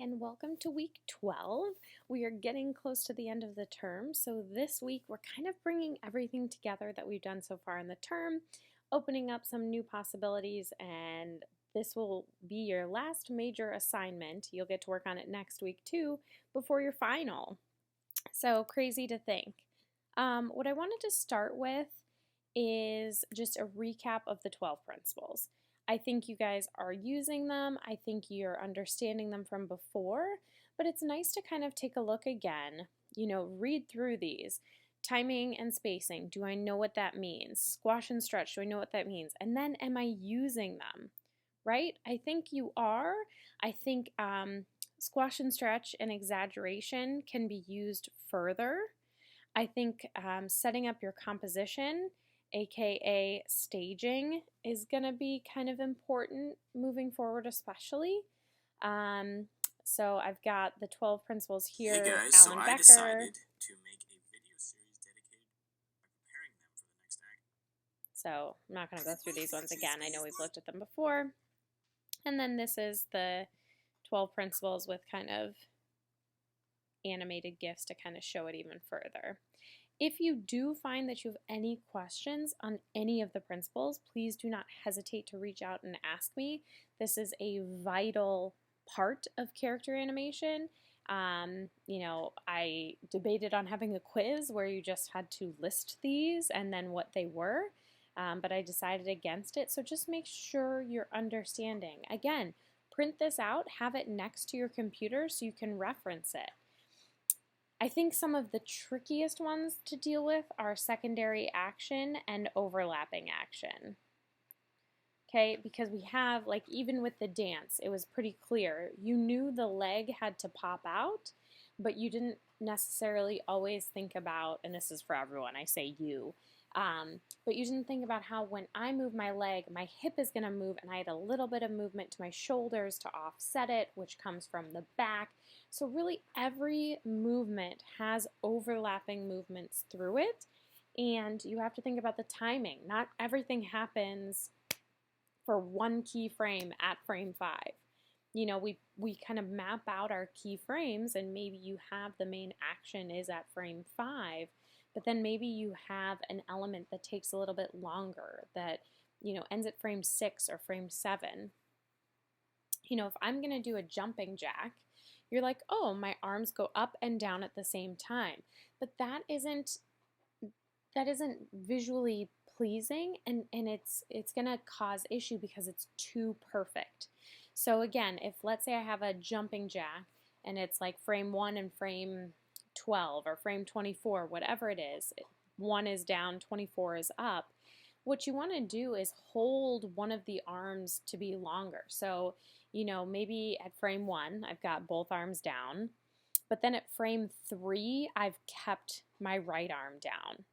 and welcome to week 12. We are getting close to the end of the term, so this week we're kind of bringing everything together that we've done so far in the term, opening up some new possibilities, and this will be your last major assignment. You'll get to work on it next week too, before your final. So crazy to think. What I wanted to start with is just a recap of the 12 principles. I think you guys are using them. I think you're understanding them from before, but it's nice to kind of take a look again, read through these. Timing and spacing, do I know what that means? Squash and stretch, do I know what that means? And then am I using them, right? I think you are. I think squash and stretch and exaggeration can be used further. I think setting up your composition, aka staging, is going to be kind of important moving forward, especially. So I've got the 12 principles here. Hey guys, Alan so Becker. I decided to make a video series dedicated by preparing them for the next act. So I'm not going to go through these ones again. I know we've looked at them before. And then this is the 12 principles with kind of animated GIFs to kind of show it even further. If you do find that you have any questions on any of the principles, please do not hesitate to reach out and ask me. This is a vital part of character animation. I debated on having a quiz where you just had to list these and then what they were, but I decided against it. So just make sure you're understanding. Again, print this out, have it next to your computer so you can reference it. I think some of the trickiest ones to deal with are secondary action and overlapping action. Okay, because we have, even with the dance, it was pretty clear. You knew the leg had to pop out, but you didn't necessarily always think about, and this is for everyone, I say you, but you didn't think about how when I move my leg, my hip is going to move, and I had a little bit of movement to my shoulders to offset it, which comes from the back. So really every movement has overlapping movements through it, and you have to think about the timing. Not everything happens for one key frame at frame 5. We kind of map out our key frames, and maybe you have the main action is at frame 5, but then maybe you have an element that takes a little bit longer that, ends at frame 6 or frame 7. If I'm going to do a jumping jack, you're like, oh, my arms go up and down at the same time. But that isn't visually pleasing, and it's going to cause issue because it's too perfect. So again, if let's say I have a jumping jack and it's like frame 1 and frame 12 or frame 24, whatever it is, 1 is down, 24 is up, what you want to do is hold one of the arms to be longer. So, maybe at frame 1, I've got both arms down, but then at frame 3, I've kept my right arm down.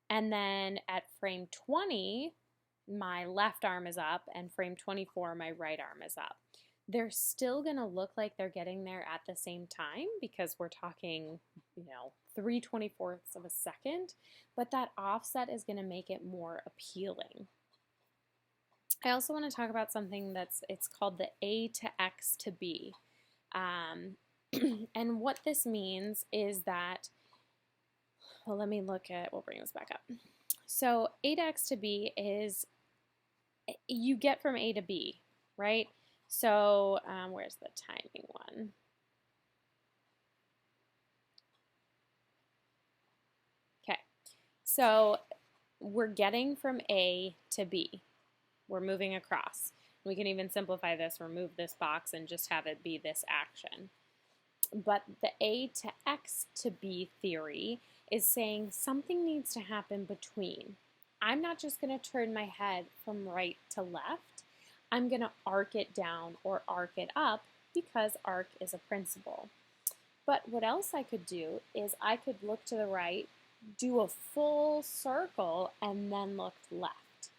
And then at frame 20, my left arm is up, and frame 24, my right arm is up. They're still going to look like they're getting there at the same time because we're talking, 3/24 of a second, but that offset is going to make it more appealing. I also want to talk about something it's called the A to X to B. And what this means is that, well, let me we'll bring this back up. So A to X to B is, you get from A to B, right? So where's the timing one? Okay, so we're getting from A to B. We're moving across. We can even simplify this, remove this box, and just have it be this action. But the A to X to B theory is saying something needs to happen between. I'm not just going to turn my head from right to left. I'm going to arc it down or arc it up because arc is a principle. But what else I could do is I could look to the right, do a full circle, and then look left.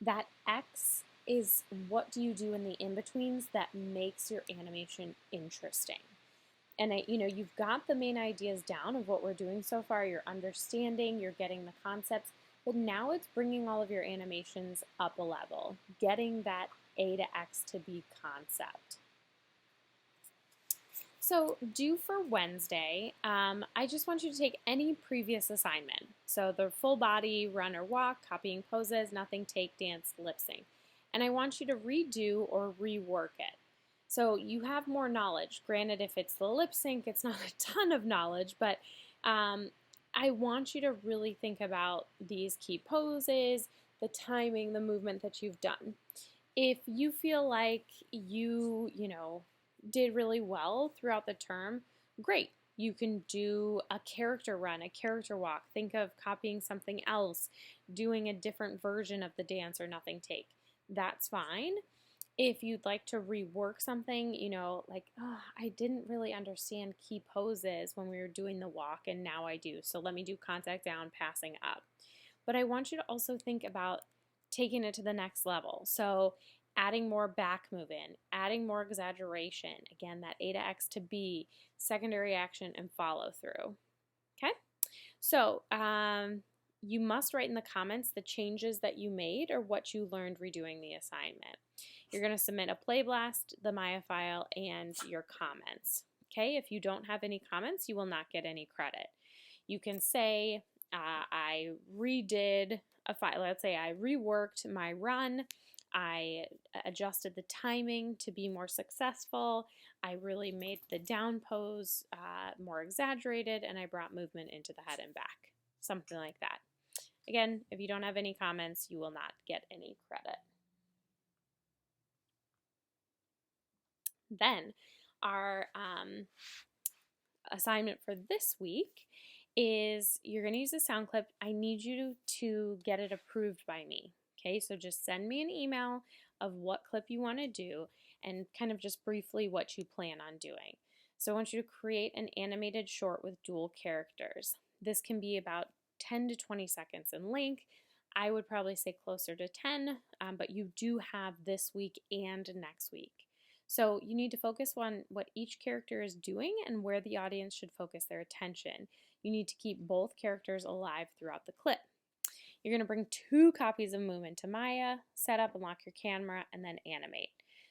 That X is what do you do in the in-betweens that makes your animation interesting. And you've got the main ideas down of what we're doing so far. You're understanding, you're getting the concepts, but now it's bringing all of your animations up a level, getting that A to X to B concept. So, due for Wednesday, I just want you to take any previous assignment. So, the full body, run or walk, copying poses, nothing, take, dance, lip sync. And I want you to redo or rework it. So, you have more knowledge. Granted, if it's the lip sync, it's not a ton of knowledge, but I want you to really think about these key poses, the timing, the movement that you've done. If you feel like you did really well throughout the term, great. You can do a character run, a character walk. Think of copying something else, doing a different version of the dance or nothing take. That's fine. If you'd like to rework something, like, oh, I didn't really understand key poses when we were doing the walk, and now I do. So let me do contact down, passing up. But I want you to also think about taking it to the next level. So adding more back move in, adding more exaggeration. Again, that A to X to B, secondary action, and follow through. Okay? So you must write in the comments the changes that you made or what you learned redoing the assignment. You're going to submit a play blast, the Maya file, and your comments. Okay? If you don't have any comments, you will not get any credit. You can say, I redid a file. Let's say I reworked my run. I adjusted the timing to be more successful. I really made the down pose more exaggerated, and I brought movement into the head and back. Something like that. Again, if you don't have any comments, you will not get any credit. Then our assignment for this week is you're going to use a sound clip. I need you to get it approved by me. Okay, so just send me an email of what clip you want to do and kind of just briefly what you plan on doing. So I want you to create an animated short with dual characters. This can be about 10 to 20 seconds in length. I would probably say closer to 10, but you do have this week and next week. So you need to focus on what each character is doing and where the audience should focus their attention. You need to keep both characters alive throughout the clip. You're going to bring 2 copies of movement to Maya, set up and lock your camera, and then animate.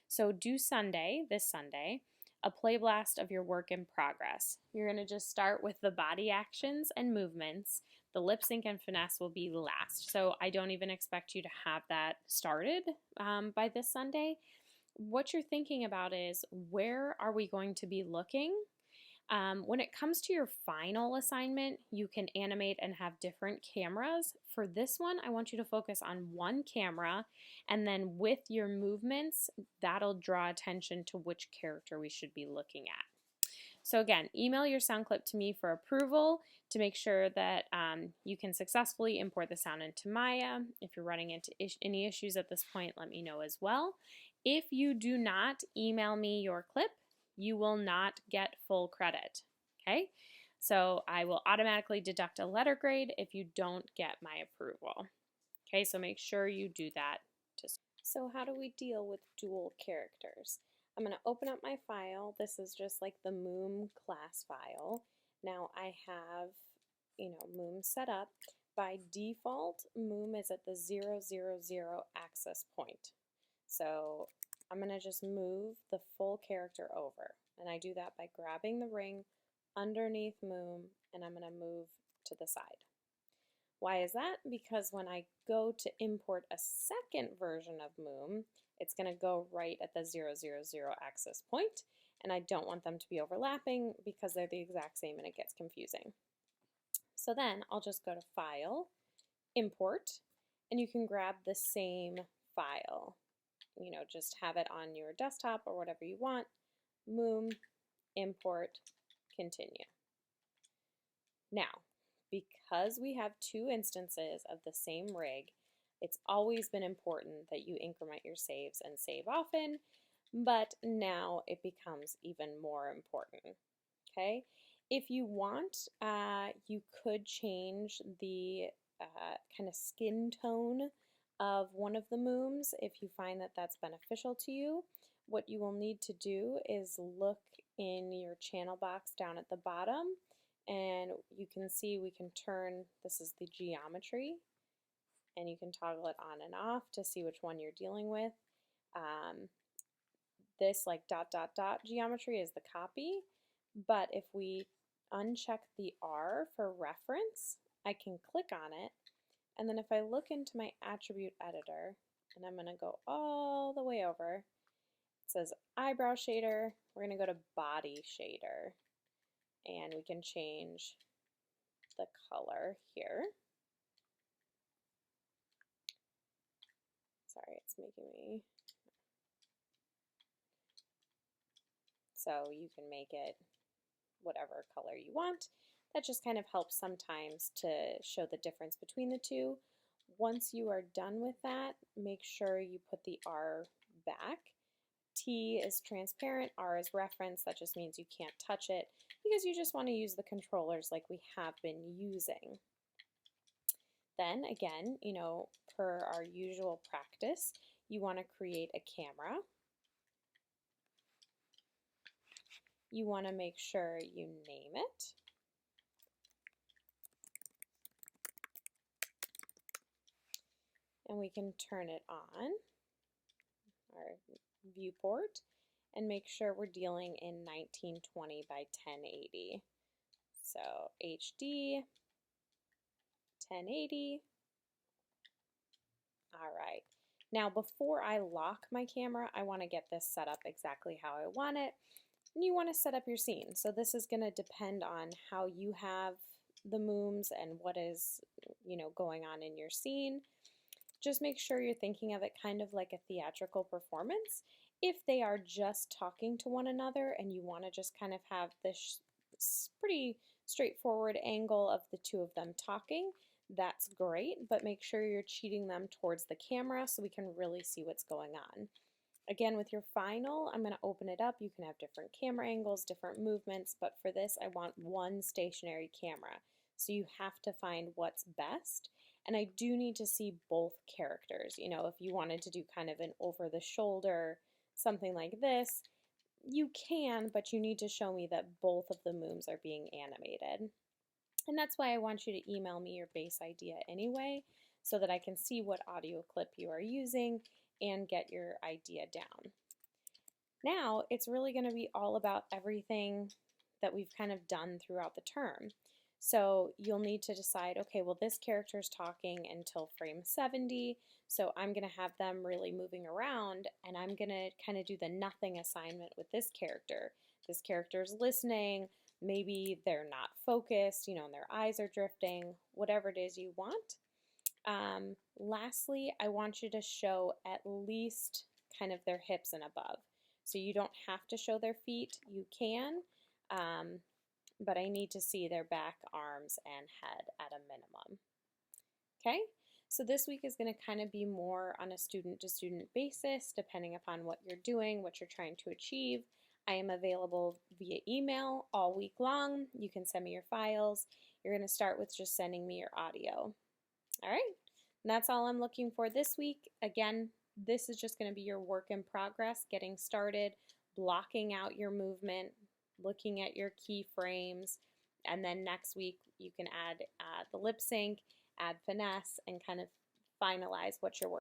So do Sunday, this Sunday, a play blast of your work in progress. You're going to just start with the body actions and movements. The lip sync and finesse will be last. So I don't even expect you to have that started by this Sunday. What you're thinking about is, where are we going to be looking? When it comes to your final assignment, you can animate and have different cameras. For this one, I want you to focus on one camera, and then with your movements, that'll draw attention to which character we should be looking at. So again, email your sound clip to me for approval to make sure that you can successfully import the sound into Maya. If you're running into any issues at this point, let me know as well. If you do not email me your clip, you will not get full credit, okay? So I will automatically deduct a letter grade if you don't get my approval. Okay, so make sure you do that. So how do we deal with dual characters? I'm going to open up my file. This is just like the Moom class file. Now I have, Moom set up. By default, Moom is at the 0, 0, 0 access point. So I'm going to just move the full character over. And I do that by grabbing the ring underneath Moom, and I'm going to move to the side. Why is that? Because when I go to import a second version of Moom, it's going to go right at the 0, 0, 0 access point, and I don't want them to be overlapping because they're the exact same and it gets confusing. So then I'll just go to File, Import, and you can grab the same file. Just have it on your desktop or whatever you want. Moom, import, continue. Now, because we have 2 instances of the same rig, it's always been important that you increment your saves and save often, but now it becomes even more important, okay? If you want, you could change the kind of skin tone of one of the Mooms if you find that that's beneficial to you. What you will need to do is look in your channel box down at the bottom, and you can see we can turn, this is the geometry, and you can toggle it on and off to see which one you're dealing with. This like dot dot dot geometry is the copy, But if we uncheck the R for reference, I can click on it, and then if I look into my attribute editor, and I'm going to go all the way over, it says eyebrow shader, we're going to go to body shader, and we can change the color here. Sorry, it's making me, so you can make it whatever color you want. That just kind of helps sometimes to show the difference between the two. Once you are done with that, make sure you put the R back. T is transparent, R is reference. That just means you can't touch it because you just want to use the controllers like we have been using. Then again, per our usual practice, you want to create a camera. You want to make sure you name it. And we can turn it on, our viewport, and make sure we're dealing in 1920 by 1080. So HD, 1080. All right. Now before I lock my camera, I want to get this set up exactly how I want it. And you want to set up your scene. So this is going to depend on how you have the mooms and what is, going on in your scene. Just make sure you're thinking of it kind of like a theatrical performance. If they are just talking to one another and you want to just kind of have this pretty straightforward angle of the two of them talking, that's great, but make sure you're cheating them towards the camera so we can really see what's going on. Again, with your final, I'm going to open it up. You can have different camera angles, different movements, but for this, I want one stationary camera. So you have to find what's best. And I do need to see both characters. If you wanted to do kind of an over-the-shoulder, something like this, you can, but you need to show me that both of the mooms are being animated. And that's why I want you to email me your base idea anyway, so that I can see what audio clip you are using and get your idea down. Now, it's really going to be all about everything that we've kind of done throughout the term. So you'll need to decide, okay, well, this character is talking until frame 70, so I'm going to have them really moving around, and I'm going to kind of do the nothing assignment with this character. This character is listening, maybe they're not focused, and their eyes are drifting, whatever it is you want. Lastly, I want you to show at least kind of their hips and above. So you don't have to show their feet, you can, but I need to see their back, arms, and head at a minimum. Okay, so this week is going to kind of be more on a student-to-student basis, depending upon what you're doing, what you're trying to achieve. I am available via email all week long. You can send me your files. You're going to start with just sending me your audio. All right, and that's all I'm looking for this week. Again, this is just going to be your work in progress, getting started, blocking out your movement, looking at your keyframes, and then next week you can add the lip sync, add finesse, and kind of finalize what you're working